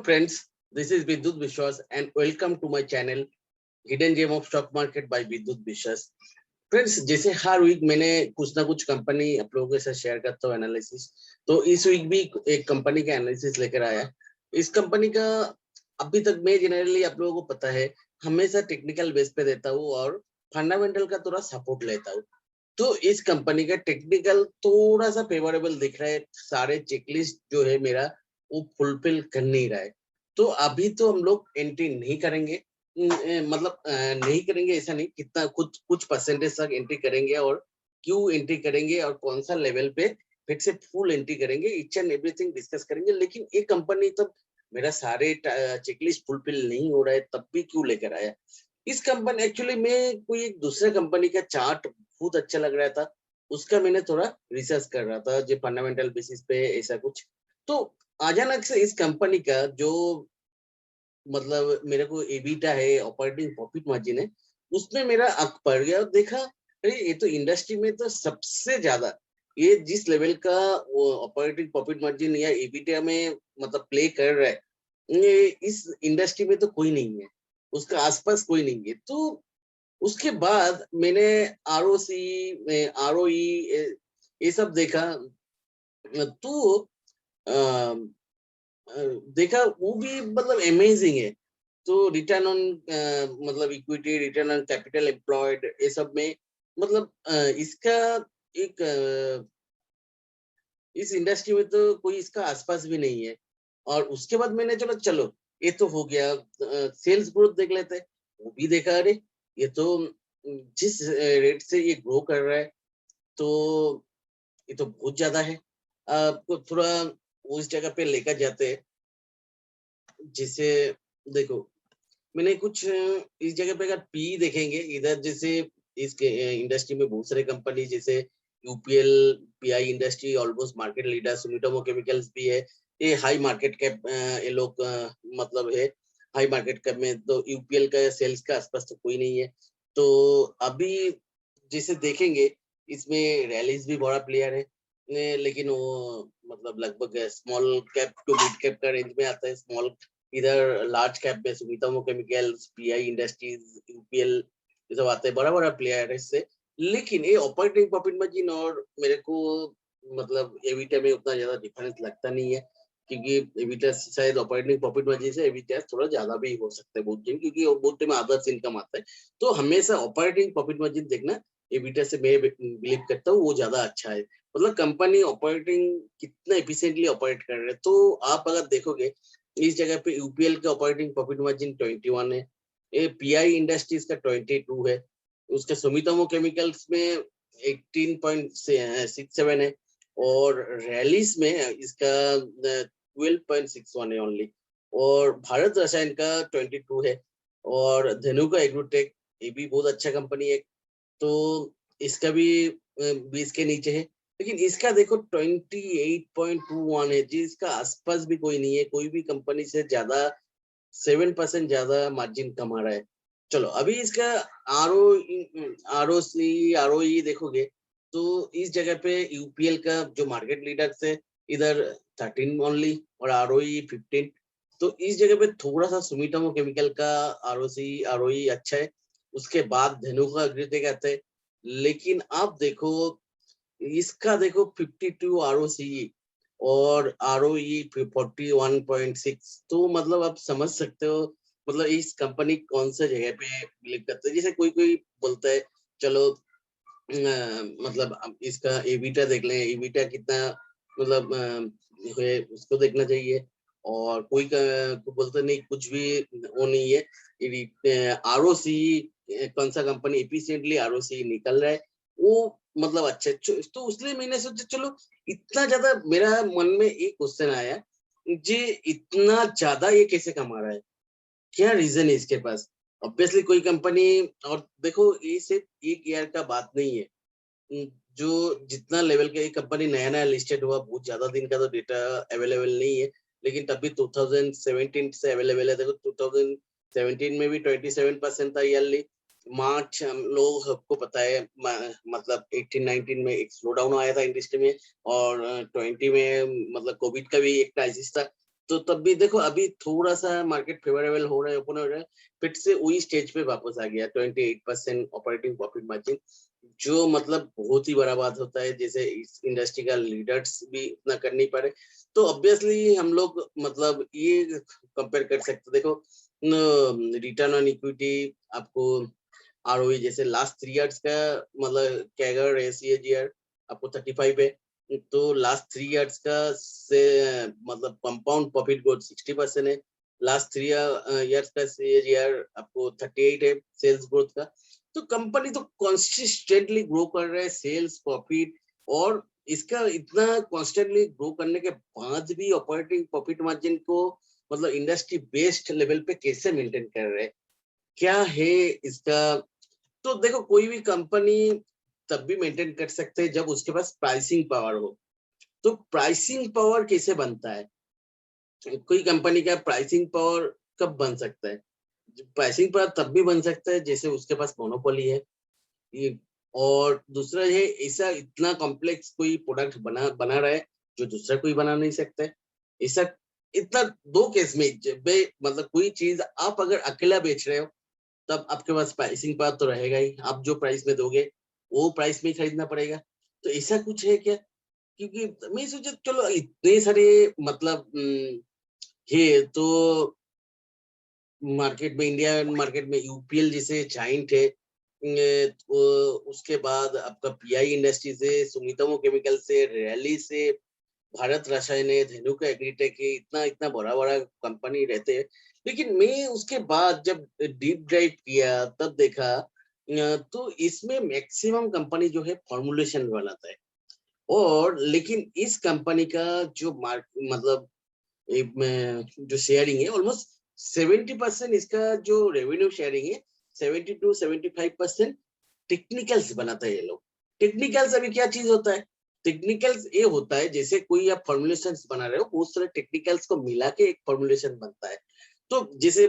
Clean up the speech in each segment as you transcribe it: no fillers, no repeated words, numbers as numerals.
friends, this is Vidyut Vishwas and welcome to my channel Hidden Gem of Stock Market by Vidyut Vishwas. Friends, जैसे हर week मैंने कुछ ना कुछ company आप लोगों के साथ शेयर करता हूँ एनालिसिस। तो इस वीक भी एक कंपनी का एनालिसिस लेकर आया। इस कंपनी का अभी तक मैं जनरली आप लोगों को पता है हमेशा टेक्निकल बेस पे देता हूँ और फंडामेंटल का थोड़ा सपोर्ट लेता हूँ। तो इस कंपनी का टेक्निकल थोड़ा सा फेवरेबल दिख रहा है, सारे चेकलिस्ट जो है मेरा वो फुलफिल कर नहीं रहा है। तो अभी तो हम लोग एंट्री नहीं करेंगे, मतलब नहीं करेंगे ऐसा नहीं, कितना कुछ कुछ परसेंटेज तक एंट्री करेंगे और क्यों एंट्री करेंगे और कौन सा लेवल पे फिर से फुल एंट्री करेंगे, ईच एंड एवरीथिंग डिस्कस करेंगे। लेकिन ये कंपनी तब मेरा सारे चेकलिस्ट फुलफिल नहीं हो रहा है, तब भी क्यों लेकर आया इस कंपनी। एक्चुअली मैं कोई एक दूसरे कंपनी का चार्ट बहुत अच्छा लग रहा था, उसका मैंने थोड़ा रिसर्च कर रहा था जो फंडामेंटल बेसिस पे ऐसा कुछ। तो अचानक से इस कंपनी का जो मतलब मेरे को एबिटा है, ऑपरेटिंग प्रॉफिट मार्जिन है, उसमें मेरा आंख पड़ गया और देखा अरे ये तो इंडस्ट्री में तो सबसे ज्यादा ये जिस लेवल का वो ऑपरेटिंग प्रॉफिट मार्जिन या एबिटा में मतलब प्ले कर रहा है, ये इस इंडस्ट्री में तो कोई नहीं है, उसका आसपास कोई नहीं है। तो उसके बाद मैंने आरओसी आरओई ये सब देखा। तो देखा वो भी मतलब अमेजिंग है। तो रिटर्न ऑन मतलब equity, return on capital employed, ये सब में मतलब इसका एक इस इंडस्ट्री में तो कोई इसका आसपास भी नहीं है। और उसके बाद मैंने चलो चलो ये तो हो गया, सेल्स ग्रोथ देख लेते हैं। वो भी देखा, अरे ये तो जिस रेट से ये ग्रो कर रहा है तो ये तो बहुत ज्यादा है। आपको थोड़ा उस जगह पे लेकर जाते हैं जिसे देखो मैंने कुछ इस जगह पे अगर पी देखेंगे इधर, जैसे इस इंडस्ट्री में बहुत सारे कंपनी जैसे UPL, pi industry almost market leader, Sumitomo chemicals भी है, ये हाई मार्केट कैप ये लोग मतलब है हाई मार्केट कैप में। तो यूपीएल का सेल्स का आसपास तो कोई नहीं है। तो अभी जैसे देखेंगे इसमें रैलीज भी बड़ा प्लेयर है, लेकिन वो मतलब लगभग small cap to mid cap का रेंज में आता है। स्मॉल इधर लार्ज कैप में Sumitomo chemicals, PI industries, UPL ये सब आते हैं, बड़ा बड़ा प्लेयर है इससे। लेकिन ये ऑपरेटिंग प्रॉफिट मार्जिन और मेरे को मतलब एबिटा में उतना ज्यादा डिफरेंस लगता नहीं है, क्योंकि एबिटा शायद ऑपरेटिंग प्रॉफिट मार्जिन से एबिटा थोड़ा ज्यादा भी हो सकता है बहुत टाइम, क्योंकि बहुत टाइम अदर्स इनकम आता है। तो हमेशा ऑपरेटिंग प्रॉफिट मार्जिन देखना एबिटा से मैं बिलीव करता हूँ वो ज्यादा अच्छा है। मतलब कंपनी ऑपरेटिंग कितना एफिशिएंटली ऑपरेट कर रहे हैं। तो आप अगर देखोगे इस जगह पे यूपीएल का ऑपरेटिंग प्रॉफिट मार्जिन 21 है, ये पीआई इंडस्ट्रीज का 22 है, उसके सुमितोमो केमिकल्स में 18.67 है और रैलीस में इसका 12.61 है ओनली, और भारत रसायन का 22 है और धनुका एग्रोटेक ये भी बहुत अच्छा कंपनी है। तो इसका भी 20 के नीचे है। लेकिन इसका देखो 28.21 है, जिसका आसपास भी कोई नहीं है, कोई भी कंपनी से ज्यादा 7% ज्यादा मार्जिन कमा रहा है। चलो अभी इसका आरओ आरओसी आरओई देखोगे तो इस जगह पे यूपीएल का जो मार्केट लीडर है इधर 13 ओनली और आरओई 15। तो इस जगह पे थोड़ा सा सुमिटोमो केमिकल का आरओसी आरओई अच्छा है, उसके बाद धनुका एग्रीटेक आते हैं। लेकिन आप देखो इसका देखो 52 आरओसी और आरओई 41.6। तो मतलब आप समझ सकते हो मतलब इस कंपनी कौन सा जगह पे बिलीव करता है। जैसे कोई कोई बोलता है चलो मतलब अब इसका एबिटा देख लें, एबिटा कितना मतलब है उसको देखना चाहिए। और कोई को बोलते नहीं कुछ भी वो नहीं है, आरओसी कौन सा कंपनी एफिशिएंटली आरओसी निकल रहा है वो मतलब अच्छा है। तो इसलिए मैंने सोचा चलो इतना ज्यादा मेरा मन में एक क्वेश्चन आया जी, इतना ज्यादा ये कैसे कमा रहा है, क्या रीजन है इसके पास। ऑब्वियसली कोई कंपनी, और देखो ये सिर्फ एक ईयर का बात नहीं है, जो जितना लेवल का ये कंपनी नया नया लिस्टेड हुआ बहुत ज्यादा दिन का तो डेटा अवेलेबल नहीं है, लेकिन तब भी 2017 से अवेलेबल है। देखो 2017 में भी 27% था ईयरली। मार्च हम लोग सबको पता है मतलब 18-19 में एक स्लो डाउन आया था इंडस्ट्री में, और 20 में मतलब कोविड का भी एक क्राइसिस था। तो तब भी देखो अभी थोड़ा सा मार्केट फेवरेबल हो रहा है, ओपन हो रहा है, फिर से वही स्टेज पे वापस आ गया 28% ऑपरेटिंग प्रॉफिट मार्जिन, जो मतलब बहुत ही बड़ा बात होता है, जैसे इस इंडस्ट्री का लीडर्स भी इतना कर नहीं पा रहे। तो ऑब्वियसली हम लोग मतलब ये कंपेयर कर सकते, देखो रिटर्न ऑन इक्विटी आपको, आरओई जैसे लास्ट 3 इयर्स का मतलब कैगर सीएजीआर आपको 35 है, तो लास्ट 3 इयर्स का से मतलब कंपाउंड प्रॉफिट ग्रोथ 60% है, लास्ट 3 इयर्स का सीएजीआर आपको 38 है सेल्स ग्रोथ का। तो कंपनी तो कंसिस्टेंटली ग्रो कर रहा है सेल्स प्रॉफिट, और इसका इतना कॉन्स्टेंटली ग्रो करने के बाद भी ऑपरेटिंग प्रॉफिट मार्जिन को मतलब इंडस्ट्री बेस्ड लेवल पे कैसे मेंटेन कर रहे हैं, क्या है इसका। तो देखो कोई भी कंपनी तब भी मेंटेन कर सकते हैं जब उसके पास प्राइसिंग पावर हो। तो प्राइसिंग पावर कैसे बनता है, कोई कंपनी का प्राइसिंग पावर कब बन सकता है, प्राइसिंग पावर तब भी बन सकता है जैसे उसके पास मोनोपोली है, ये, और दूसरा है ऐसा इतना कॉम्प्लेक्स कोई प्रोडक्ट बना बना रहा है जो दूसरा कोई बना नहीं सकता है। ऐसा इतना दो केस में जब मतलब कोई चीज आप अगर अकेला बेच रहे हो तब आपके पास प्राइसिंग पावर तो रहेगा ही, आप जो प्राइस में दोगे वो प्राइस में ही खरीदना पड़ेगा। तो ऐसा कुछ है क्या, क्योंकि मैं सोचा चलो इतने सारे मतलब है तो मार्केट में, इंडिया मार्केट में यूपीएल जैसे जाइंट है, तो उसके बाद आपका पीआई इंडस्ट्री से, सुमितोमो केमिकल से, रैली से, भारत रसायन है, धेनुका एग्रीटेक है, इतना इतना बड़ा बड़ा कंपनी रहते हैं। लेकिन मैं उसके बाद जब डीप डाइव किया तब देखा तो इसमें मैक्सिमम कंपनी जो है फॉर्मुलेशन बनाता है, और लेकिन इस कंपनी का जो मार्क मतलब जो शेयरिंग है ऑलमोस्ट 70% इसका जो रेवेन्यू शेयरिंग है, 70 to 75% टेक्निकल्स बनाता है ये लोग। टेक्निकल्स अभी क्या चीज होता है, टेक्निकल्स ये होता है जैसे कोई आप फॉर्मुलेशन बना रहे हो, बहुत सारे टेक्निकल्स को मिला के एक फॉर्मुलेशन बनता है। तो जैसे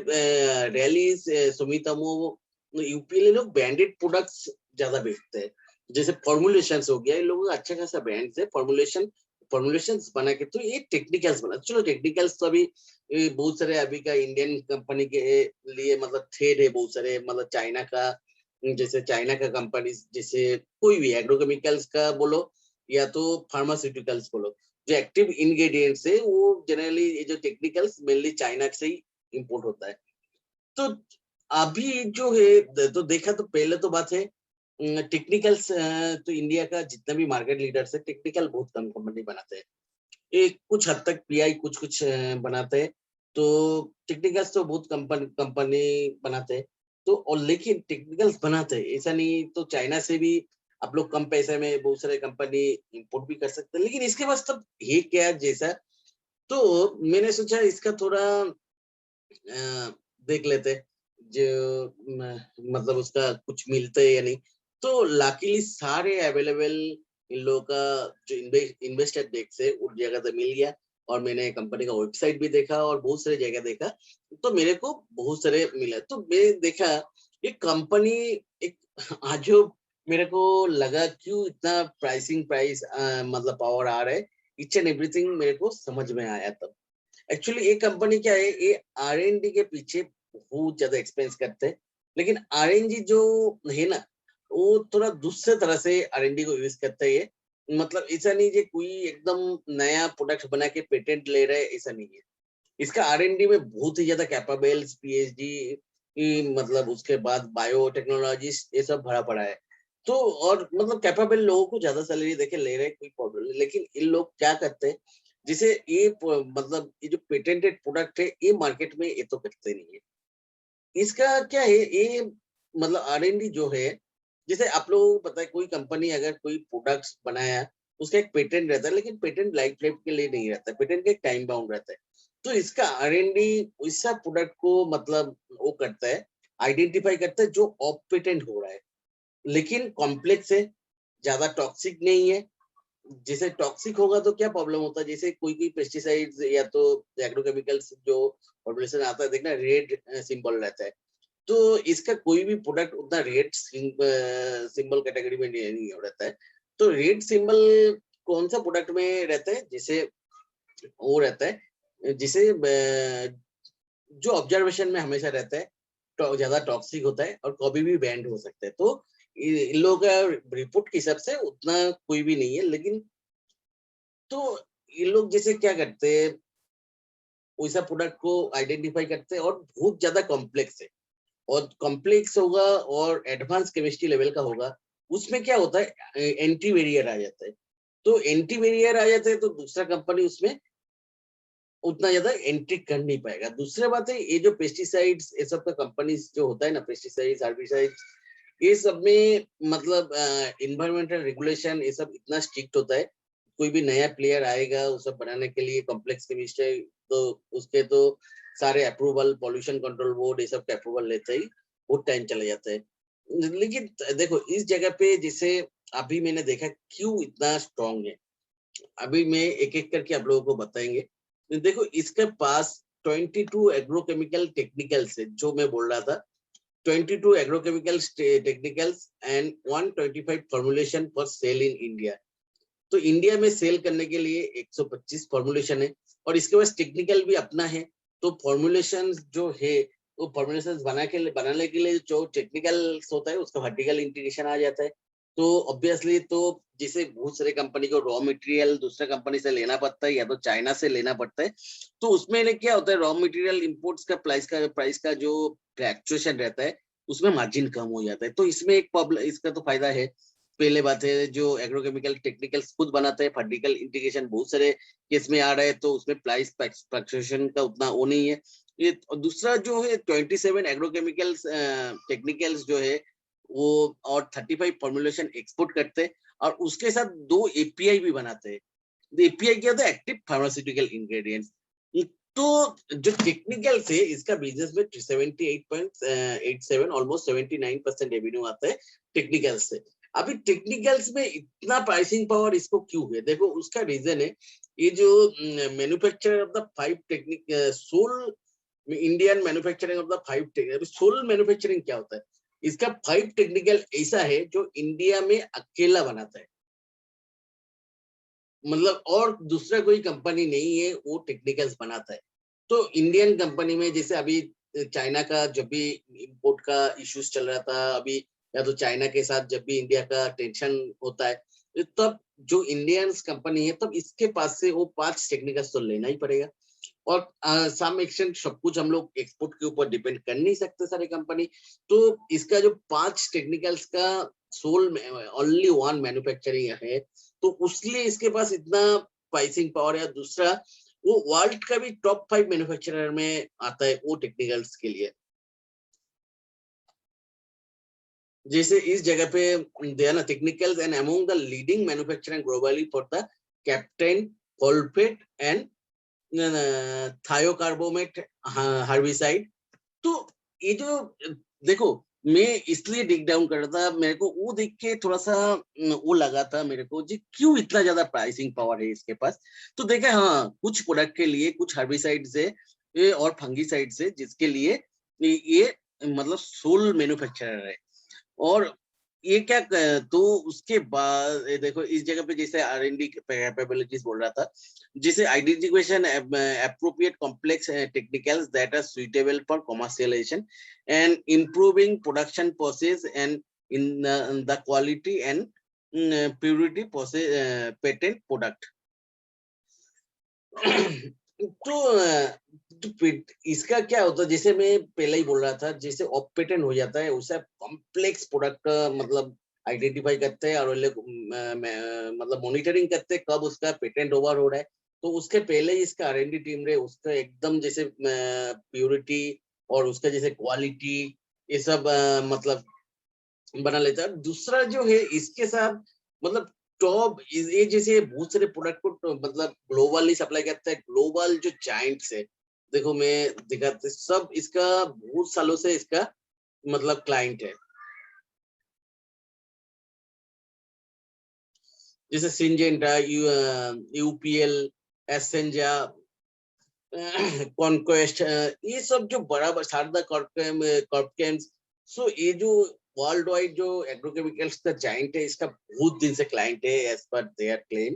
रैलीज, सुमितोमो, यूपीएल लोग ब्रांडेड प्रोडक्ट्स ज्यादा बेचते हैं, जैसे फॉर्मुलेशन हो गया, इन लोगों का अच्छा खासा ब्रांड है, फॉर्मुलेशन बना के, तो ये टेक्निकल्स बना। चलो टेक्निकल्स तो अभी बहुत सारे अभी का इंडियन कंपनी के लिए मतलब थ्रेड है, बहुत सारे मतलब चाइना का, जैसे चाइना का कंपनी, जैसे कोई भी एग्रोकेमिकल्स का बोलो या तो फार्मास्यूटिकल्स बोलो, जो एक्टिव इंग्रेडिएंट्स है वो जनरली ये जो टेक्निकल्स मेनली चाइना से ही इंपोर्ट होता है। तो अभी जो है तो देखा तो पहले तो बात है टेक्निकल्स, तो इंडिया का जितना भी मार्केट लीडर्स है टेक्निकल बहुत कम कंपनी बनाते हैं, एक कुछ हद तक पीआई कुछ कुछ बनाते हैं, तो टेक्निकल्स तो बहुत कंपनी बनाते हैं। तो और लेकिन टेक्निकल्स बनाते हैं ऐसा नहीं, तो चाइना से भी आप लोग कम पैसे में बहुत सारे कंपनी इंपोर्ट भी कर सकते हैं, लेकिन इसके पास तब है क्या जैसा। तो मैंने सोचा इसका थोड़ा देख लेते जो मतलब उसका कुछ मिलता है या नहीं। तो लकीली सारे अवेलेबल इन लोगों का जो इन्वेस्टर डेस्क है उस जगह से मिल गया, और मैंने कंपनी का वेबसाइट भी देखा और बहुत सारी जगह देखा, तो मेरे को बहुत सारे मिला। तो मैं देखा ये कंपनी एक आज जो मेरे को लगा क्यों इतना प्राइस मतलब पावर आ रहा है, ईच एंड एवरीथिंग मेरे को समझ में आया तब। एक्चुअली ये कंपनी क्या है, ये आर&डी के पीछे बहुत ज्यादा एक्सपेंस करते हैं, लेकिन आर&डी जो है ना वो थोड़ा दूसरे तरह से आर&डी को यूज करता है ये, मतलब ऐसा नहीं है कोई एकदम नया प्रोडक्ट बना के पेटेंट ले रहे हैं, ऐसा नहीं है। इसका आर&डी में बहुत ही ज्यादा कैपेबल्स, पीएचडी, मतलब उसके बाद बायोटेक्नोलॉजिस्ट ये सब भरा पड़ा है। तो और मतलब कैपेबल लोगों को ज्यादा सैलरी देके ले रहे हैं, कोई प्रॉब्लम नहीं, लेकिन इन लोग क्या करते हैं, जैसे ये मतलब ये जो पेटेंटेड प्रोडक्ट है ये मार्केट में ये तो करते नहीं है। इसका क्या है ये मतलब आर&डी जो है, जैसे आप लोगों को पता है कोई कंपनी अगर कोई प्रोडक्ट्स बनाया, उसका एक पेटेंट रहता है, लेकिन पेटेंट लाइफ टाइम के लिए नहीं रहता है, पेटेंट का एक टाइम बाउंड रहता है। तो इसका आर&डी वैसा प्रोडक्ट को मतलब वो करता है, आइडेंटिफाई करता है जो ऑफ पेटेंट हो रहा है, लेकिन कॉम्प्लेक्स है, ज्यादा टॉक्सिक नहीं है। जैसे टॉक्सिक होगा तो क्या प्रॉब्लम होता है, जैसे कोई कोई पेस्टिसाइड्स या तो एग्रोकेमिकल्स जो फॉर्मुलेशन आता है, देखना रेड सिंबल रहता है, तो इसका कोई भी प्रोडक्ट उतना रेड सिंबल कैटेगरी में नहीं रहता है। तो रेड सिंबल कौन सा प्रोडक्ट में रहता है, जैसे वो रहता है जिसे जो ऑब्जर्वेशन में हमेशा रहता है, तो ज्यादा टॉक्सिक होता है और कभी भी बैंड हो सकता है। तो इन लोगों का रिपोर्ट के हिसाब से उतना कोई भी नहीं है, लेकिन तो ये लोग जैसे क्या करते हैं, वैसा प्रोडक्ट को आइडेंटिफाई करते हैं और बहुत ज्यादा कॉम्प्लेक्स है, और कॉम्प्लेक्स होगा और एडवांस केमिस्ट्री लेवल का होगा, उसमें क्या होता है, एंटी वेरियर आ जाता है। तो एंटी वेरियर आ जाता है तो दूसरा कंपनी उसमें उतना ज्यादा एंट्री कर नहीं पाएगा। दूसरी बात है, ये जो पेस्टिसाइड्स ये सब का कंपनीज जो होता है ना, पेस्टिसाइड्स, हर्बिसाइड्स, ये सब में मतलब इन्वायरमेंटल रेगुलेशन ये सब इतना स्ट्रिक्ट होता है। कोई भी नया प्लेयर आएगा वो सब बनाने के लिए कॉम्प्लेक्स केमिस्ट्री, तो उसके तो सारे अप्रूवल, पॉल्यूशन कंट्रोल बोर्ड ये सब का अप्रूवल लेते ही बहुत टाइम चला जाता है। लेकिन देखो इस जगह पे जैसे अभी मैंने देखा क्यों इतना स्ट्रांग है, अभी मैं एक एक करके आप लोगों को बताएंगे। तो देखो इसके पास 22 एग्रोकेमिकल टेक्निकल्स है, जो मैं बोल रहा था, 22 agrochemical technicals and 125 formulation for sale in India. तो इंडिया में सेल करने के लिए 125 फॉर्मुलेशन है, और इसके पास टेक्निकल भी अपना है। तो फॉर्मुलेशन जो है, वो फॉर्मुलेशन बनाने के लिए जो टेक्निकल होता है उसका वर्टिकल इंटीग्रेशन आ जाता है। तो ऑब्वियसली तो जैसे बहुत सारे कंपनी को रॉ मटेरियल दूसरे कंपनी से लेना पड़ता है या तो चाइना से लेना पड़ता है। तो उसमें क्या होता है, रॉ मटेरियल इंपोर्ट्स का प्राइस का जो फ्लक्चुएशन रहता है उसमें मार्जिन कम हो जाता है। तो इसमें एक प्रॉब्लम, इसका तो फायदा है। पहले बात है, जो एग्रोकेमिकल टेक्निकल्स खुद बनाते हैं, वर्टिकल इंटीग्रेशन बहुत सारे केस में आ रहा है, तो उसमें प्राइस फ्लक्चुएशन का उतना वो नहीं है। ये दूसरा जो है 27 एग्रोकेमिकल्स टेक्निकल्स जो है वो, और 35 फॉर्मुलेशन एक्सपोर्ट करते हैं, और उसके साथ 2 एपीआई भी बनाते हैं। एपीआई क्या होता है, एक्टिव फार्मास्यूटिकल इंग्रेडिएंट्स। तो जो टेक्निकल से इसका बिजनेस में 78.87 ऑलमोस्ट 79% रेवेन्यू आता है टेक्निकल से। अभी टेक्निकल्स में इतना प्राइसिंग पावर इसको क्यों है, देखो उसका रीजन है, ये जो manufacturer of the 5 technique sole Indian manufacturing of the 5 sole manufacturing क्या होता है, इसका 5 टेक्निकल ऐसा है जो इंडिया में अकेला बनाता है, मतलब और दूसरा कोई कंपनी नहीं है वो टेक्निकल्स बनाता है। तो इंडियन कंपनी में जैसे अभी चाइना का जब भी इंपोर्ट का इश्यूज चल रहा था अभी, या तो चाइना के साथ जब भी इंडिया का टेंशन होता है, तब जो इंडियंस कंपनी है तब इसके पास से वो 5 टेक्निकल्स तो लेना ही पड़ेगा। और सम एक्सटेंट सब कुछ हम लोग एक्सपोर्ट के ऊपर डिपेंड कर नहीं सकते सारे कंपनी। तो इसका जो 5 टेक्निकल्स का सोल ओनली वन मैन्युफैक्चरिंग है, तो उसलिए इसके पास इतना प्राइसिंग पावर है। दूसरा, वो वर्ल्ड का भी टॉप 5 मैन्युफैक्चरर में आता है वो टेक्निकल्स के लिए। जैसे इस जगह पे they are technicals and among the leading manufacturer globally for the captan, folpet and thiocarbamate herbicide. तो ये जो देखो, मैं इसलिए डिग डाउन कर रहा था, मेरे को वो देख के थोड़ा सा वो लगा था मेरे को जी, क्यों इतना ज्यादा प्राइसिंग पावर है इसके पास। तो देखा, हाँ कुछ प्रोडक्ट के लिए कुछ हर्बिसाइड्स है और फंगिसाइड्स है जिसके लिए ये मतलब सोल मैन्युफैक्चरर है। और ये क्या तो उसके बाद देखो इस जगह पे जैसे R&D कैपेबिलिटीज बोल रहा था, जैसे identification appropriate complex technicals that are suitable for commercialization and improving production process and in the quality and purity process patent product। तो इसका क्या होता है, जैसे मैं पहले ही बोल रहा था, जैसे ऑफ पेटेंट हो जाता है उसे कॉम्प्लेक्स प्रोडक्ट मतलब आइडेंटिफाई करते हैं और वो लोग मतलब मॉनिटरिंग करते हैं कब उसका पेटेंट ओवर हो रहा है। तो उसके पहले ही इसका R&D टीम रहे उसका एकदम जैसे प्योरिटी और उसका जैसे क्वालिटी ये सब मतलब बना लेता है। दूसरा जो है इसके साथ मतलब टॉप ये जैसे बहुत सारे प्रोडक्ट को मतलब ग्लोबली सप्लाई करता है, ग्लोबल जो जायंट्स है, देखो मैं दिखाते सब इसका बहुत सालों से इसका मतलब क्लाइंट है, जैसे सिंजेंटा, यूपीएल, एसेंजा, कॉन्क्वेस्ट, ये सब जो बड़ा शारदा कॉर्पकेम्स। सो ये जो वर्ल्ड वाइड जो एग्रोकेमिकल्स का जाइंट है, इसका बहुत दिन से क्लाइंट है एज पर देयर क्लेम।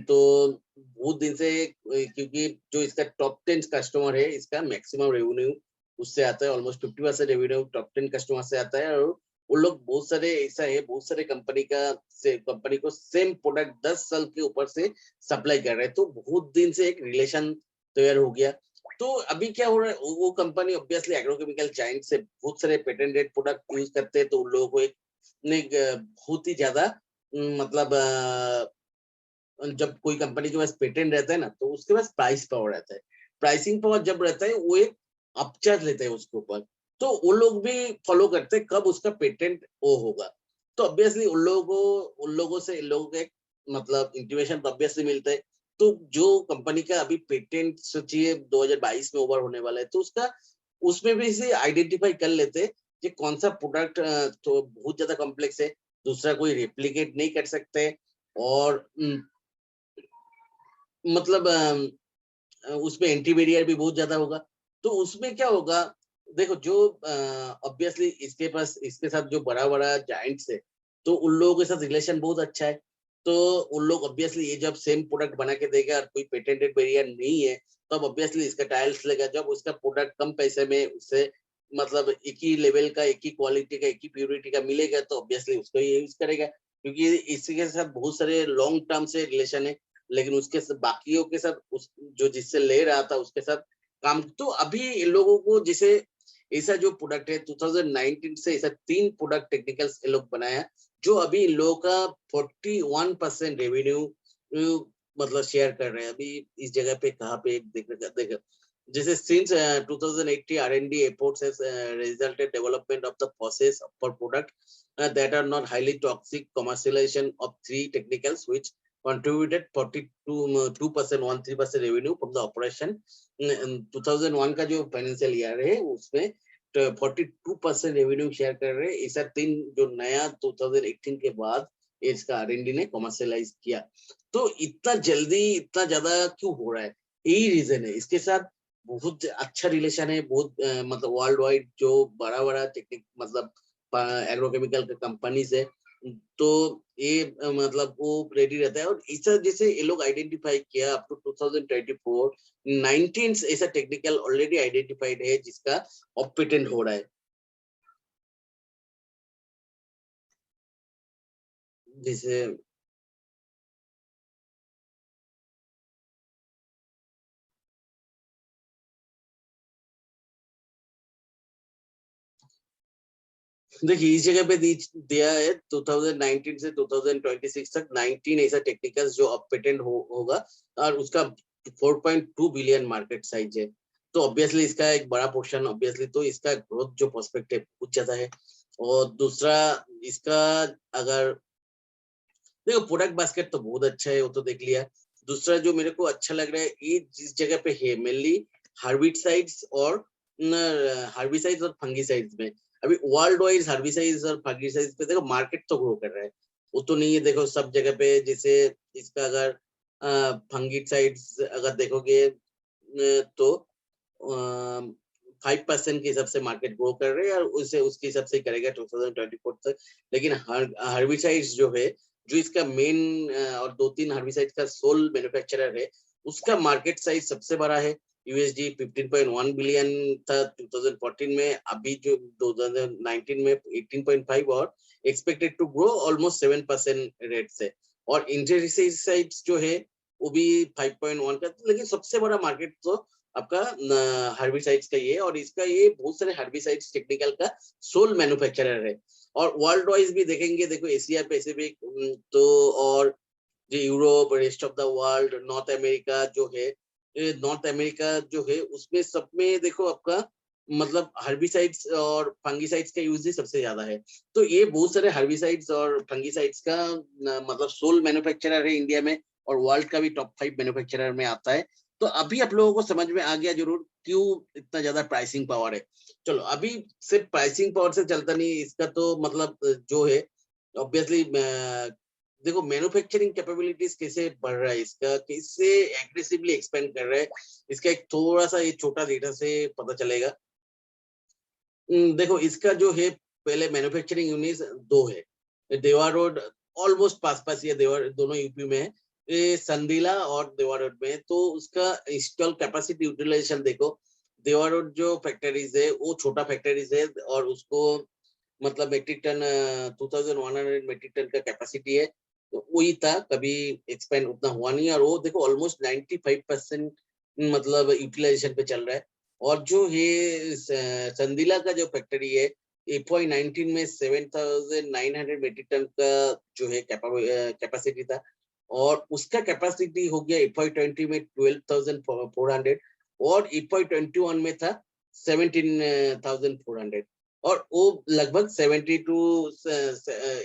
तो बहुत दिन से, क्योंकि जो इसका टॉप 10 कस्टमर है, इसका मैक्सिमम रेवेन्यू उससे आता है, ऑलमोस्ट 50% रेवेन्यू टॉप 10 कस्टमर से आता है। और वो लोग बहुत सारे, ऐसा है बहुत सारे कंपनी का से कंपनी को सेम प्रोडक्ट 10 साल के ऊपर से सप्लाई कर रहे हैं, तो बहुत दिन से एक रिलेशन तैयार हो गया। तो अभी क्या हो रहा है, वो कंपनी ऑब्वियसली एग्रोकेमिकल जाइंट से बहुत सारे पेटेंटेड प्रोडक्ट यूज करते हैं, तो उन लोगों को बहुत ही ज्यादा मतलब जब कोई कंपनी के पास पेटेंट रहता है ना, तो उसके पास प्राइस पावर रहता है। प्राइसिंग पावर जब रहता है, वो एक अपचार्ज लेते हैं उसके ऊपर। तो वो लोग भी फॉलो करते हैं कब उसका पेटेंट वो होगा। तो ऑब्वियसली उन लोगों से इन लोगों के मतलब इंटीमेशन तो ऑब्वियसली मिलता है। तो जो कंपनी का अभी पेटेंट सोचिए 2022 में ओवर होने वाला है, तो उसका उसमें भी से आइडेंटिफाई कर लेते हैं कि कौन सा प्रोडक्ट तो बहुत ज्यादा कॉम्प्लेक्स है, दूसरा कोई रेप्लिकेट नहीं कर सकते। और मतलब उसमें एंटी बैरियर भी बहुत ज्यादा होगा। तो उसमें क्या होगा, देखो जो ऑब्वियसली इसके साथ जो बड़ा बड़ा जाइंट्स है, तो उन लोगों के साथ रिलेशन बहुत अच्छा है। तो उन लोग ऑब्वियसली ये जब सेम प्रोडक्ट बना के देगा और कोई पेटेंटेड बैरियर नहीं है, तब ऑब्वियसली इसका टाइल्स लेगा। जब उसका प्रोडक्ट कम पैसे में उससे मतलब एक ही लेवल का, एक ही क्वालिटी का, एक ही प्योरिटी का मिलेगा, तो ऑब्वियसली उसको ही यूज करेगा, क्योंकि इसके साथ बहुत सारे लॉन्ग टर्म से रिलेशन है। लेकिन उसके बाकियों के साथ उस जो जिससे ले रहा था उसके साथ काम। तो अभी इन लोगों को जैसे ऐसा जो प्रोडक्ट है 2019 से ऐसा 3 प्रोडक्ट टेक्निकल्स ये लोग बनाया, जो अभी इन लोगों का 41% रेवेन्यू मतलब शेयर कर रहे हैं। अभी इस जगह पे कहाँ पे देख जैसे since 2018 R&D efforts has resulted development of the process for product that are not highly toxic, commercialization of 3 technicals which contributed 42% 13% revenue from the operation। 2001 का जो फाइनेंशियल ईयर है उसमें 42% रेवेन्यू शेयर कर रहे हैं। ऐसा 3 जो नया 2018 के बाद इसका R&D ने कमर्शियलाइज किया। तो इतना जल्दी इतना ज्यादा क्यों हो रहा है, यही रीजन है। इसके साथ बहुत अच्छा रिलेशन है, बहुत मतलब वर्ल्ड वाइड जो बड़ा बड़ा टेक्निक मतलब एग्रोकेमिकल कंपनीज है, तो ये मतलब वो रेडी रहता है। और ऐसा जैसे ये लोग आइडेंटिफाई किया अप टू 2024 19 ऐसा टेक्निकल ऑलरेडी आइडेंटिफाइड है जिसका ऑफ पेटेंट हो रहा है। जैसे देखिए इस जगह पे दिया है 2019 से 2026 तक 19 ऐसा टेक्निकल्स जो अब पेटेंट होगा, और उसका 4.2 बिलियन मार्केट साइज है। तो ऑब्वियसली इसका एक बड़ा पोर्शन, ऑब्वियसली तो इसका ग्रोथ जो प्रोस्पेक्ट है बहुत ज्यादा है। और दूसरा इसका अगर देखो प्रोडक्ट बास्केट तो बहुत अच्छा है, वो तो देख लिया। दूसरा जो मेरे को अच्छा लग रहा है, ये जिस जगह पे है मेनली हार्बिसाइड्स और हार्बिसाइड्स और फंगिसाइड्स में। अभी वर्ल्ड वाइड हार्बिसाइड्स और फंगिसाइड्स पे देखो मार्केट तो ग्रो कर रहा है, वो तो नहीं है। देखो सब जगह पे जैसे इसका अगर फंगिसाइड्स अगर देखोगे तो 5% के हिसाब से मार्केट ग्रो कर रहे हैं, और उसे उसके हिसाब से करेगा 2024 तक। लेकिन हर्बिसाइड्स जो है, जो इसका मेन और 2-3 हर्बिसाइड्स का सोल मैन्युफैक्चरर है, उसका मार्केट साइज सबसे बड़ा है। यूएसडी 15.1 बिलियन था 2014 में, अभी जो 2019 में 18.5, और expected to grow almost 7% rate से। और इंसेक्टिसाइड्स जो है वो भी 5.1 का, लेकिन सबसे बड़ा मार्केट तो आपका हर्बिसाइड्स का ये, और इसका ये बहुत सारे हर्बिसाइड्स टेक्निकल का सोल मैन्युफैक्चरर है। और वर्ल्ड वाइज भी देखेंगे, देखो एशिया पैसिफिक तो, और जो Europe, rest of the world, north America जो है, नॉर्थ अमेरिका जो है उसमें सब में देखो आपका मतलब हर्बिसाइड्स और फंगिसाइड्स का यूज ही सबसे ज्यादा है। तो ये बहुत सारे हर्बिसाइड्स और फंगिसाइड्स का मतलब सोल मैन्युफैक्चरर है इंडिया में, और वर्ल्ड का भी टॉप 5 मैन्युफैक्चरर में आता है। तो अभी आप लोगों को समझ में आ गया जरूर क्यों इतना ज्यादा प्राइसिंग पावर है। चलो अभी सिर्फ प्राइसिंग पावर से चलता नहीं, इसका तो मतलब जो है ऑब्वियसली देखो मैन्युफैक्चरिंग कैपेबिलिटीज कैसे बढ़ रहा है, इसका कैसे एग्रेसिवली एक्सपेंड कर रहा है, इसका एक थोड़ा सा ये छोटा डेटा से पता चलेगा। देखो इसका जो है पहले मैन्युफैक्चरिंग यूनिट 2 है, देवा रोड ऑलमोस्ट पास पास, ये देवा दोनों यूपी में है। ये संदीला और देवा रोड में, तो उसका इंस्टॉल कैपेसिटी यूटिलाइजेशन देखो, देवा रोड जो फैक्ट्रीज है वो छोटा फैक्ट्रीज है और उसको मतलब मेट्रिक टन 2100 मेट्रिक टन का कैपेसिटी है, तो वही था, कभी एक्सपेंड उतना हुआ नहीं, और वो देखो ऑलमोस्ट 95% मतलब यूटिलाइजेशन पे चल रहा है। और जो ये संदीला का जो फैक्ट्री है, FY19 में 7900 मेट्रिक टन का जो है कैपेसिटी था, और उसका कैपेसिटी हो गया FY20 में 12,400, और FY21 में था 17,400, और वो लगभग 75 to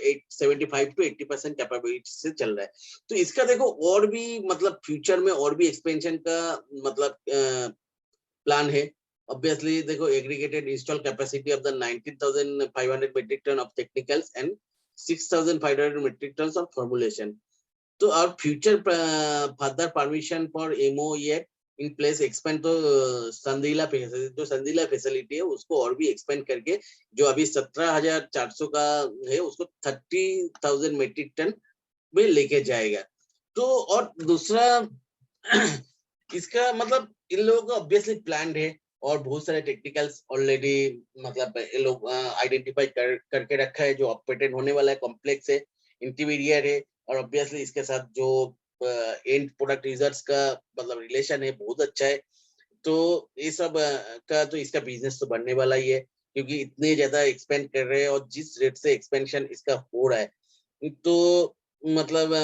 80% कैपेबिलिटी से चल रहा है। तो इसका देखो और भी मतलब फ्यूचर में और भी एक्सपेंशन का मतलब प्लान है। ऑब्वियसली देखो aggregated install capacity of the 19,500 metric tonne of technicals and 6,500 metric tonne of formulation. तो और future further permission for MOE in place expand, तो संदीला जो संदीला फैसिलिटी है उसको और भी एक्सपेंड करके जो अभी 17,400 का है उसको 30,000 मेट्रिक टन में लेके जाएगा। तो और दूसरा इसका मतलब इन लोगों का ऑब्वियसली प्लान है, और बहुत सारे टेक्निकल्स ऑलरेडी मतलब ये लोग आइडेंटिफाई करके रखा है, जो ऑपरेटेड होने वाला है, कॉम्प्लेक्स है, इंटरमीडिएट है, और ऑब्वियसली इसके साथ जो एंड प्रोडक्ट यूजर्स का मतलब रिलेशन है बहुत अच्छा है। तो ये सब का तो इसका बिजनेस तो बढ़ने वाला ही है, क्योंकि इतने ज्यादा एक्सपेंड कर रहे हैं और जिस रेट से एक्सपेंशन इसका हो रहा है, तो मतलब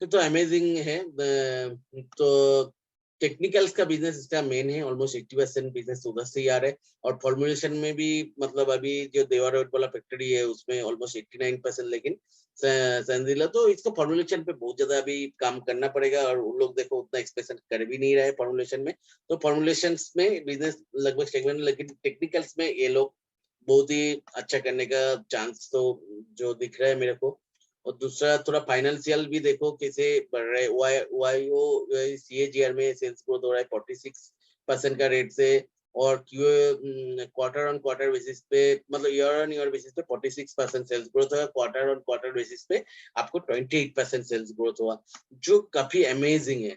तो अमेजिंग है। तो टेक्निकल्स का बिजनेस इसका मेन है, ऑलमोस्ट 80% बिजनेस उधर से ही आ रहा है, और फॉर्मुलेशन में भी मतलब अभी जो देवा रोड वाला फैक्ट्री है उसमें ऑलमोस्ट 89%, लेकिन संजीला तो इसका फॉर्मुलेशन पे बहुत ज्यादा अभी काम करना पड़ेगा, और उन लोग देखो उतना एक्सपेंशन कर भी नहीं रहे फॉर्मुलेशन में, तो फॉर्मुलेशन में बिजनेस लगभग स्टेगनेंट, लेकिन टेक्निकल्स में ये लोग बहुत ही अच्छा करने का चांस तो जो दिख रहा है मेरे को। और दूसरा थोड़ा फाइनेंशियल भी देखो कैसे बढ़ रहे हैं, CAGR में सेल्स ग्रोथ हो रहा है 46% का रेट से, और क्वार्टर ऑन क्वार्टर बेसिस पे मतलब ईयर ऑन ईयर बेसिस पे 46% सेल्स ग्रोथ हुआ, क्वार्टर ऑन क्वार्टर बेसिस पे आपको 28% सेल्स ग्रोथ हुआ, जो काफी अमेजिंग है।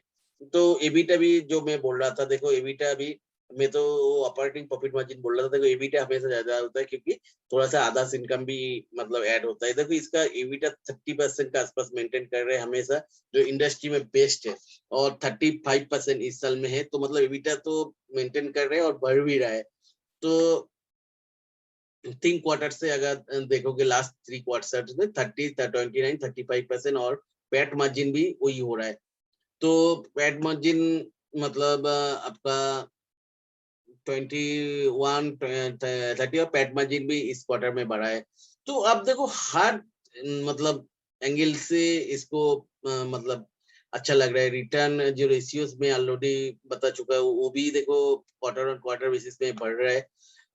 तो एबिटा भी जो मैं बोल रहा था, देखो एबिटा भी, मैं तो ऑपरेटिंग प्रॉफिट मार्जिन बोल रहा था, देखो एबिटा हमेशा ज्यादा होता है क्योंकि थोड़ा सा आधा इनकम भी मतलब ऐड होता है। देखो इसका एबिटा 30% का आसपास मेंटेन कर रहे हैं हमेशा, जो इंडस्ट्री में बेस्ट है, और 35% इस साल में है, तो मतलब एबिटा तो मेंटेन कर रहे हैं और बढ़ भी रहा है। तो 3 क्वार्टर से अगर देखोगे लास्ट 3 क्वार्टर में 30, 29, 35%, और पैट मार्जिन भी वही हो रहा है। तो पैट मार्जिन मतलब आपका 21, 30, और पैट मार्जिन भी इस क्वार्टर में बढ़ा है। तो आप देखो हर मतलब एंगल से इसको मतलब अच्छा लग रहा है। रिटर्न जो रेशियोज में ऑलरेडी बता चुका है, वो भी देखो क्वार्टर ऑन क्वार्टर बेसिस में बढ़ रहा है।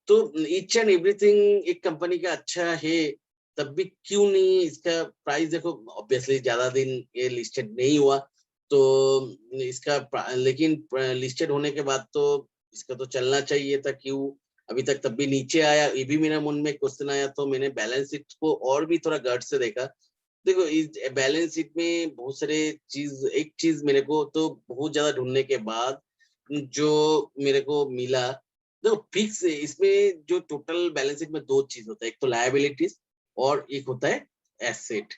तो ईच एंड एवरीथिंग एक कंपनी का अच्छा है, तब भी क्यों नहीं इसका प्राइस देखो, ऑब्वियसली ज्यादा दिन ये लिस्टेड नहीं हुआ, तो इसका लेकिन लिस्टेड होने के बाद तो इसका तो चलना चाहिए था, क्यों अभी तक तब भी नीचे आया, ये भी मेरे मन में क्वेश्चन आया। तो मैंने बैलेंस शीट को और भी थोड़ा गट से देखा। देखो इस बैलेंस शीट में बहुत सारे चीज, एक चीज मेरे को तो बहुत ज्यादा ढूंढने के बाद जो मेरे को मिला, देखो फिक्स इसमें जो टोटल बैलेंस शीट में दो चीज होता है, एक तो लायबिलिटीज और एक होता है एसेट।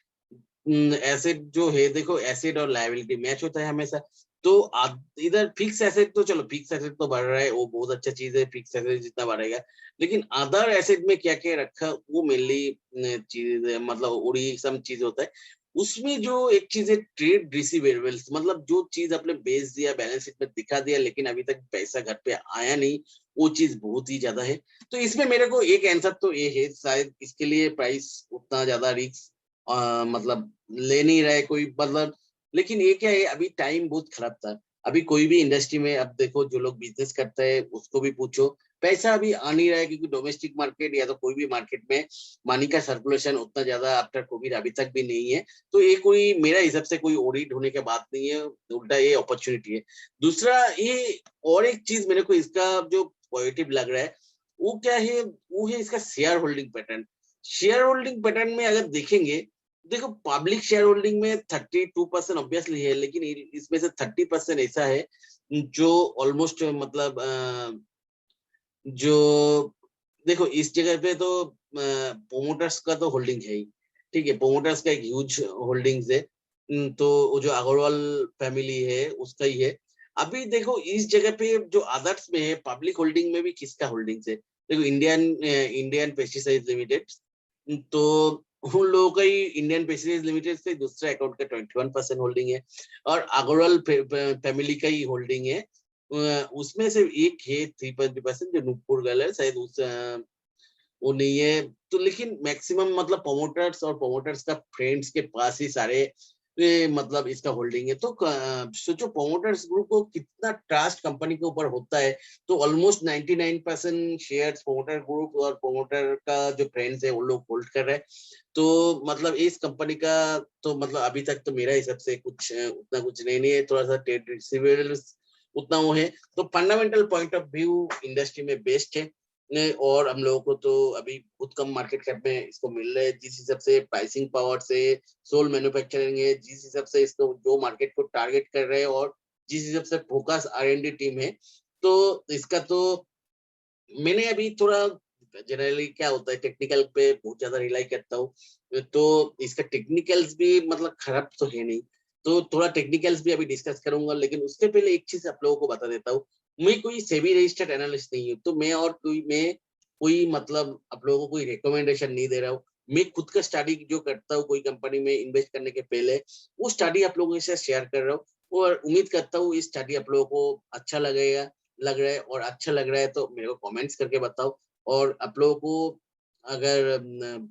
एसेट जो है देखो, एसेट और लायबिलिटी मैच होता है हमेशा। तो इधर फिक्स एसेट तो चलो, फिक्स एसेट तो बढ़ रहा है, वो बहुत अच्छा चीज है, फिक्स एसेट जितना बढ़ेगा, लेकिन अदर एसेट में क्या क्या रखा वो मेनली चीज मतलब उड़ी सम चीज होता है। उसमें जो एक चीज है ट्रेड रिसीवेबल्स, मतलब जो चीज आपने बेच दिया, बैलेंस शीट में दिखा दिया, लेकिन अभी तक पैसा घर पे आया नहीं, वो चीज बहुत ही ज्यादा है। तो इसमें मेरे को एक आंसर तो ये है, शायद इसके लिए प्राइस उतना ज्यादा रिस्क मतलब ले नहीं रहे कोई मतलब। लेकिन ये क्या है, अभी टाइम बहुत खराब था। अभी कोई भी इंडस्ट्री में अब देखो, जो लोग बिजनेस करते हैं उसको भी पूछो, पैसा अभी आ नहीं रहा है, क्योंकि डोमेस्टिक मार्केट या तो कोई भी मार्केट में मनी का सर्कुलेशन उतना ज्यादा आफ्टर कोविड अभी तक भी नहीं है। तो ये कोई मेरा हिसाब से कोई ओडिट होने के बात नहीं है, उल्टा ये अपॉर्चुनिटी है। दूसरा ये और एक चीज मेरे को इसका जो पॉजिटिव लग रहा है, वो क्या है, वो है इसका share holding pattern. Share holding pattern में अगर देखेंगे देखो पब्लिक शेयर होल्डिंग में 32% ऑब्वियसली है, लेकिन इसमें से 30% ऐसा है जो ऑलमोस्ट मतलब जो देखो इस जगह पे तो प्रोमोटर्स का तो होल्डिंग है ही, ठीक है, प्रोमोटर्स का एक ह्यूज होल्डिंग्स है। तो वो जो अग्रवाल फैमिली है उसका ही है। अभी देखो इस जगह पे जो अदर्स में है पब्लिक होल्डिंग में भी किसका होल्डिंग्स है, देखो इंडियन पेस्टिसाइड लिमिटेड, तो उन लोगों का ही इंडियन पेस्टिसाइड लिमिटेड से दूसरा अकाउंट का 21% होल्डिंग है, और अग्रवाल फैमिली का ही होल्डिंग है। उसमें से एक है 3.3% जो नुपुर गर्ल है, शायद उस वो नहीं है। तो लेकिन मैक्सिमम मतलब प्रोमोटर्स और प्रोमोटर्स का फ्रेंड्स के पास ही सारे मतलब इसका होल्डिंग है। तो सोचो प्रोमोटर्स ग्रुप को कितना ट्रस्ट कंपनी के ऊपर होता है। तो ऑलमोस्ट 99% शेयर्स प्रोमोटर ग्रुप और प्रोमोटर का जो फ्रेंड्स है वो लोग होल्ड कर रहे हैं। तो मतलब इस कंपनी का तो मतलब अभी तक तो मेरा हिसाब से कुछ उतना कुछ नहीं है, थोड़ा सा ट्रेड रिसीवेबल्स उतना वो है। तो fundamental point of view industry में बेस्ट है और हम लोगों को तो अभी बहुत कम मार्केट कैप में इसको मिल रहा है, जिस हिसाब से प्राइसिंग पावर से सोल मैन्युफैक्चरिंग है, जिस हिसाब से इसको जो मार्केट को टारगेट कर रहे हैं और जिस हिसाब से फोकस R&D टीम है, तो इसका तो मैंने अभी थोड़ा जनरली क्या होता है टेक्निकल पे बहुत ज्यादा रिलाई करता हूँ, तो इसका टेक्निकल्स भी मतलब खराब तो है नहीं, तो थोड़ा टेक्निकल्स भी अभी डिस्कस करूंगा। लेकिन उसके पहले एक चीज आप लोगों को बता देता हूँ, मैं कोई सेबी रजिस्टर्ड एनालिस्ट नहीं हूँ, तो मैं मतलब आप लोगों को कोई रिकमेंडेशन नहीं दे रहा हूँ। मैं खुद का स्टडी जो करता हूँ कोई कंपनी में इन्वेस्ट करने के पहले, वो स्टडी आप लोगों के साथ शेयर कर रहा हूँ और उम्मीद करता हूँ इस स्टडी आप लोगों को अच्छा लगेगा, लग रहा है, और अच्छा लग रहा है तो मेरे को कमेंट्स करके बताओ। और आप लोगों को अगर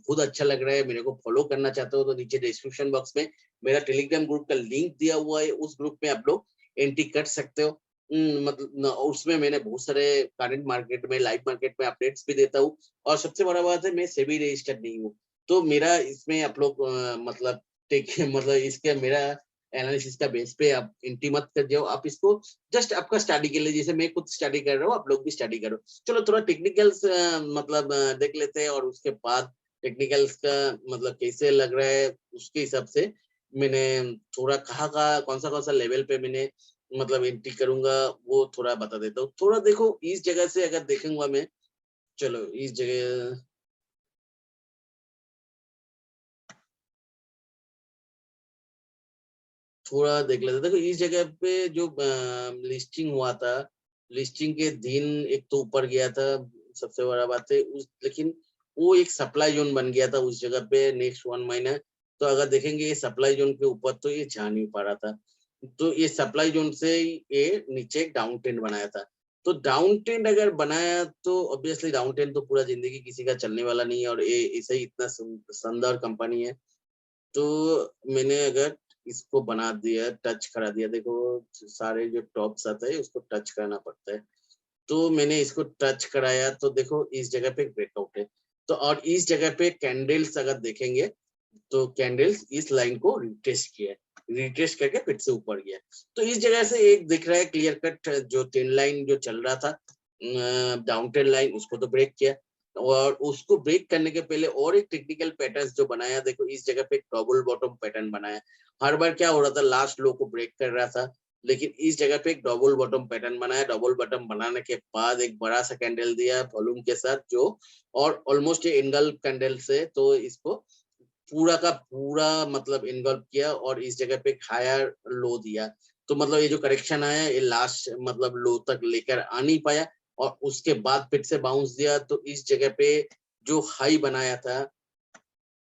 खुद अच्छा लग रहा है, मेरे को फॉलो करना चाहते हो, तो नीचे डिस्क्रिप्शन बॉक्स में मेरा टेलीग्राम ग्रुप का लिंक दिया हुआ है, उस ग्रुप में आप लोग एंट्री कर सकते हो। मतलब उसमें मैंने बहुत सारे करंट मार्केट में लाइव मार्केट में अपडेट्स भी देता हूँ। और सबसे बड़ा बात है मैं सेबी रजिस्टर्ड नहीं हूँ, तो मेरा इसमें आप लोग मतलब टेक मतलब इसके मेरा एनालिसिस का बेस पे आप एंट्री मत कर जाओ, आप इसको जस्ट आपका स्टडी के लिए, जैसे मैं खुद स्टडी कर रहा हूँ आप लोग भी स्टडी करो। चलो थोड़ा टेक्निकल्स मतलब देख लेते हैं, और उसके बाद टेक्निकल्स का मतलब कैसे लग रहा है उसके हिसाब से मैंने थोड़ा कहाँ कौन सा लेवल पे मैंने मतलब एंट्री करूंगा वो थोड़ा बता देता हूँ। थोड़ा देखो इस जगह से अगर देखूंगा मैं, चलो इस जगह थोड़ा देख लेते हैं। देखो इस जगह पे जो लिस्टिंग हुआ था, लिस्टिंग के दिन एक तो ऊपर गया था, सबसे बड़ा बात है उस, लेकिन वो एक सप्लाई जोन बन गया था उस जगह पे नेक्स्ट 1 महीना। तो अगर देखेंगे ये सप्लाई जोन के ऊपर तो ये जा नहीं पा रहा था, तो ये सप्लाई जोन से ये नीचे एक डाउन ट्रेंड बनाया था। तो डाउन ट्रेंड अगर बनाया तो ऑब्वियसली डाउन ट्रेंड तो पूरा जिंदगी किसी का चलने वाला नहीं है, और ये ऐसे ही इतना शानदार कंपनी है। तो मैंने अगर इसको बना दिया, टच करा दिया, देखो सारे जो टॉप्स आता है उसको टच करना पड़ता है, तो मैंने इसको टच कराया तो देखो इस जगह पे ब्रेकआउट है। तो और इस जगह पे कैंडल्स अगर देखेंगे तो कैंडल्स इस लाइन को रिटेस्ट किया है, रिटेस्ट करके फिर से ऊपर गया। तो इस जगह से एक दिख रहा है क्लियर कट, जो ट्रेंड लाइन जो चल रहा था डाउन ट्रेंड लाइन, उसको तो ब्रेक किया। और उसको ब्रेक करने के पहले और एक टेक्निकल पैटर्न जो बनाया, देखो इस जगह पे डबल बॉटम पैटर्न बनाया। हर बार क्या हो रहा था लास्ट लो को ब्रेक कर रहा था, लेकिन इस जगह पे एक डबल बॉटम पैटर्न बनाया। डबल बॉटम बनाने के बाद एक बड़ा सा कैंडल दिया वॉल्यूम के साथ जो, और ऑलमोस्ट ये इनगल्फ कैंडल से तो इसको पूरा का पूरा मतलब इन्वॉल्व किया, और इस जगह पे हायर लो दिया। तो मतलब ये जो करेक्शन आया ये लास्ट मतलब लो तक लेकर आ नहीं पाया, और उसके बाद फिर से बाउंस दिया। तो इस जगह पे जो हाई बनाया था,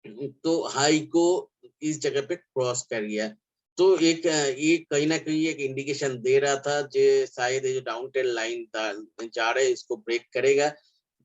तो हाई को इस जगह पे क्रॉस कर गया। तो एक ये कहीं ना कहीं एक इंडिकेशन दे रहा था जो शायद ये जो डाउन ट्रेंड लाइन जा रहे इसको ब्रेक करेगा।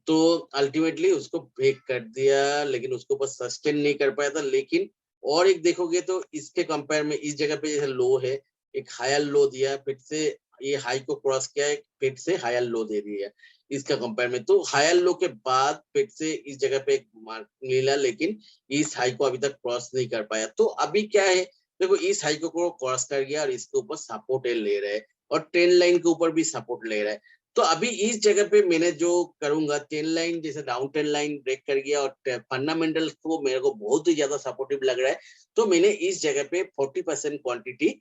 तो अल्टीमेटली उसको ब्रेक कर दिया, लेकिन उसको बस सस्टेन नहीं कर पाया था। लेकिन और एक देखोगे तो इसके कंपेयर में इस जगह पे जैसे लो है, एक हायर लो दिया, फिर से ये हाई को क्रॉस किया है, फिर से हायर लो दे दिया इसका कंपेयर में। तो हायर लो के बाद फिर से इस जगह पे एक मार्क मिला, लेकिन इस हाई को अभी तक क्रॉस नहीं कर पाया। तो अभी क्या है, देखो इस हाई को क्रॉस कर गया और इसके ऊपर सपोर्ट ले रहा है, और ट्रेंड लाइन के ऊपर भी सपोर्ट ले रहा है। तो अभी इस जगह पे मैंने जो करूंगा, टेन लाइन जैसे डाउन टेन लाइन ब्रेक कर गया और फंडामेंटल को मेरे को बहुत ही ज्यादा सपोर्टिव लग रहा है, तो मैंने इस जगह पे 40% क्वांटिटी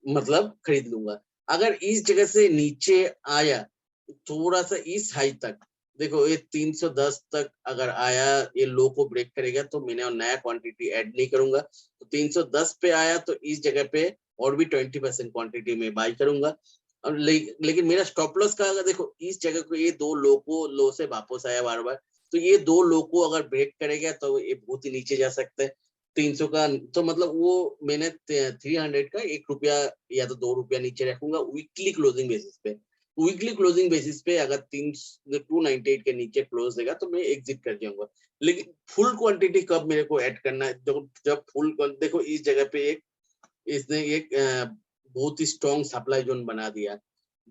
मतलब खरीद लूंगा। अगर इस जगह से नीचे आया थोड़ा सा इस हाई तक, देखो ये 310 तक अगर आया, ये लो को ब्रेक करेगा तो मैंने नया क्वांटिटी ऐड नहीं करूंगा। तो 310 पे आया तो इस जगह पे और भी 20% क्वांटिटी में बाई करूंगा। और लेकिन मेरा स्टॉप लॉस का अगर देखो इस जगह को, ये दो लो को, लो से वापस आया बार बार, तो ये दो लो को अगर ब्रेक करेगा तो ये बहुत ही नीचे जा सकता है 300 का। तो मतलब वो मैंने 300 का 1 रुपया या तो 2 रुपया नीचे रखूंगा वीकली क्लोजिंग बेसिस पे। वीकली क्लोजिंग बेसिस पे अगर 298 के नीचे क्लोज देगा तो मैं एग्जिट कर जाऊंगा। लेकिन फुल क्वांटिटी कब मेरे को ऐड करना है, जब फुल, देखो इस जगह पे एक इसने एक बहुत ही स्ट्रॉन्ग सप्लाई जोन बना दिया,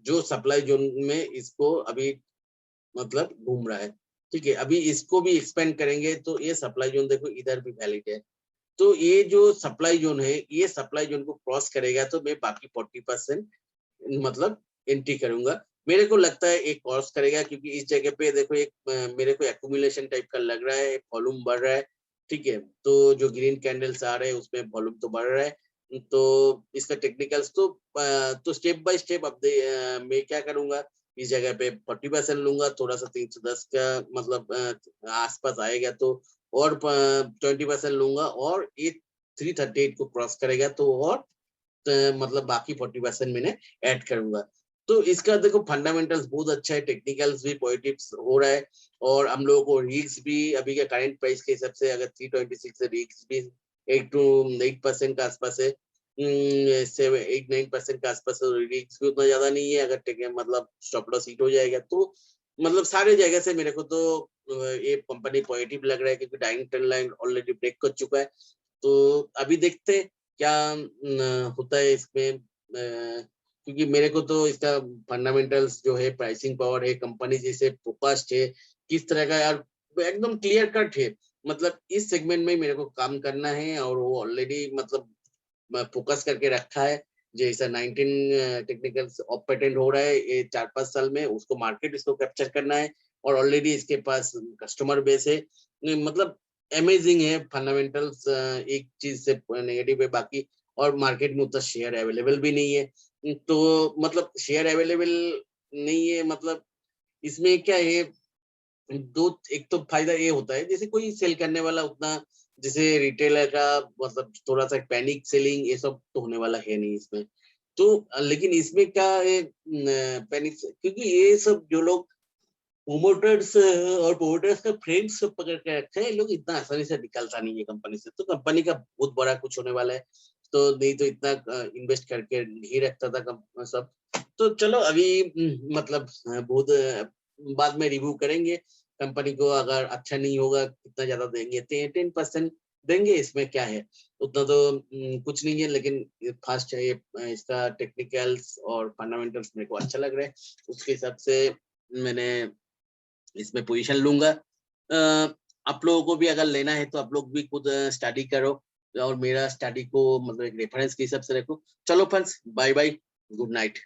जो सप्लाई जोन में इसको अभी मतलब घूम रहा है। ठीक है, अभी इसको भी एक्सपेंड करेंगे तो ये सप्लाई जोन देखो इधर भी वैलिड है। तो ये जो सप्लाई जोन है, ये सप्लाई जोन को क्रॉस करेगा तो मैं बाकी 40% मतलब एंट्री करूंगा। मेरे को लगता है एक क्रॉस करेगा, क्योंकि इस जगह पे देखो एक मेरे को एक्यूमुलेशन टाइप का लग रहा है, वॉल्यूम बढ़ रहा है। ठीक है, तो जो ग्रीन कैंडल्स आ रहे हैं उसमें वॉल्यूम तो बढ़ रहा है। तो इसका टेक्निकल्स तो स्टेप बाय स्टेप अब मैं क्या करूंगा, इस जगह पे 40% लूंगा, थोड़ा सा 310 का मतलब आसपास आएगा तो और 20% लूंगा, और ये 338 को क्रॉस करेगा तो और मतलब बाकी 40% मैंने ऐड करूंगा। तो इसका देखो फंडामेंटल्स बहुत अच्छा है, टेक्निकल्स भी पॉजिटिव हो रहा है, और हम लोगों को रिस्क भी अभी के करंट प्राइस के हिसाब से अगर 326 से रिस्क भी 8 to 8% के आसपास है, 7-8-9% के आसपास है, रिस्क भी उतना ज्यादा नहीं है। अगर मतलब स्टॉप लॉस हिट हो जाएगा तो मतलब सारे जगह से मेरे को तो ये कंपनी पॉजिटिव लग रहा है, क्योंकि dying trend line already break कर चुका है। तो अभी देखते हैं क्या होता है इसमें, क्योंकि मेरे को तो इसका फंडामेंटल्स जो है, प्राइसिंग पावर है, कंपनी जैसे फोकस्ड है, किस तरह का यार एकदम क्लियर कट है। मतलब इस सेगमेंट में मेरे को काम करना है, और वो ऑलरेडी मतलब फोकस करके रखा है। जैसा 19 टेक्निकल ऑफ पेटेंट हो रहा है ये 4-5 साल में, उसको मार्केट इसको कैप्चर करना है, और ऑलरेडी इसके पास कस्टमर बेस है। मतलब अमेजिंग है फंडामेंटल्स, एक चीज से नेगेटिव है बाकी, और मार्केट में उतना शेयर अवेलेबल भी नहीं है। तो मतलब शेयर अवेलेबल नहीं है, मतलब इसमें क्या है, दो, एक तो फायदा ये होता है जैसे कोई सेल करने वाला उतना, जैसे रिटेलर का मतलब थोड़ा सा पैनिक सेलिंग ये सब तो होने वाला है नहीं इसमें। तो लेकिन इसमें क्या है, पैनिक, क्योंकि ये सब जो लोग प्रोमोटर्स और प्रोमोटर्स का फ्रेंड्स पकड़ के रखे हैं, लोग इतना आसानी से निकलता नहीं है कंपनी से, तो कंपनी का बहुत बड़ा कुछ होने वाला है। तो नहीं तो इतना इन्वेस्ट करके नहीं रखता था सब। तो चलो अभी मतलब बहुत बाद में रिव्यू करेंगे कंपनी को, अगर अच्छा नहीं होगा कितना ज्यादा देंगे, 10% देंगे, इसमें क्या है, उतना तो कुछ नहीं है। लेकिन फास्ट है इसका टेक्निकल्स और फंडामेंटल्स मेरे को अच्छा लग रहा है, उसके हिसाब से मैंने इसमें पोजीशन लूंगा। आप लोगों को भी अगर लेना है तो आप लोग भी खुद स्टडी करो, और मेरा स्टडी को मतलब एक रेफरेंस के हिसाब से रखो। चलो friends, bye bye, good night.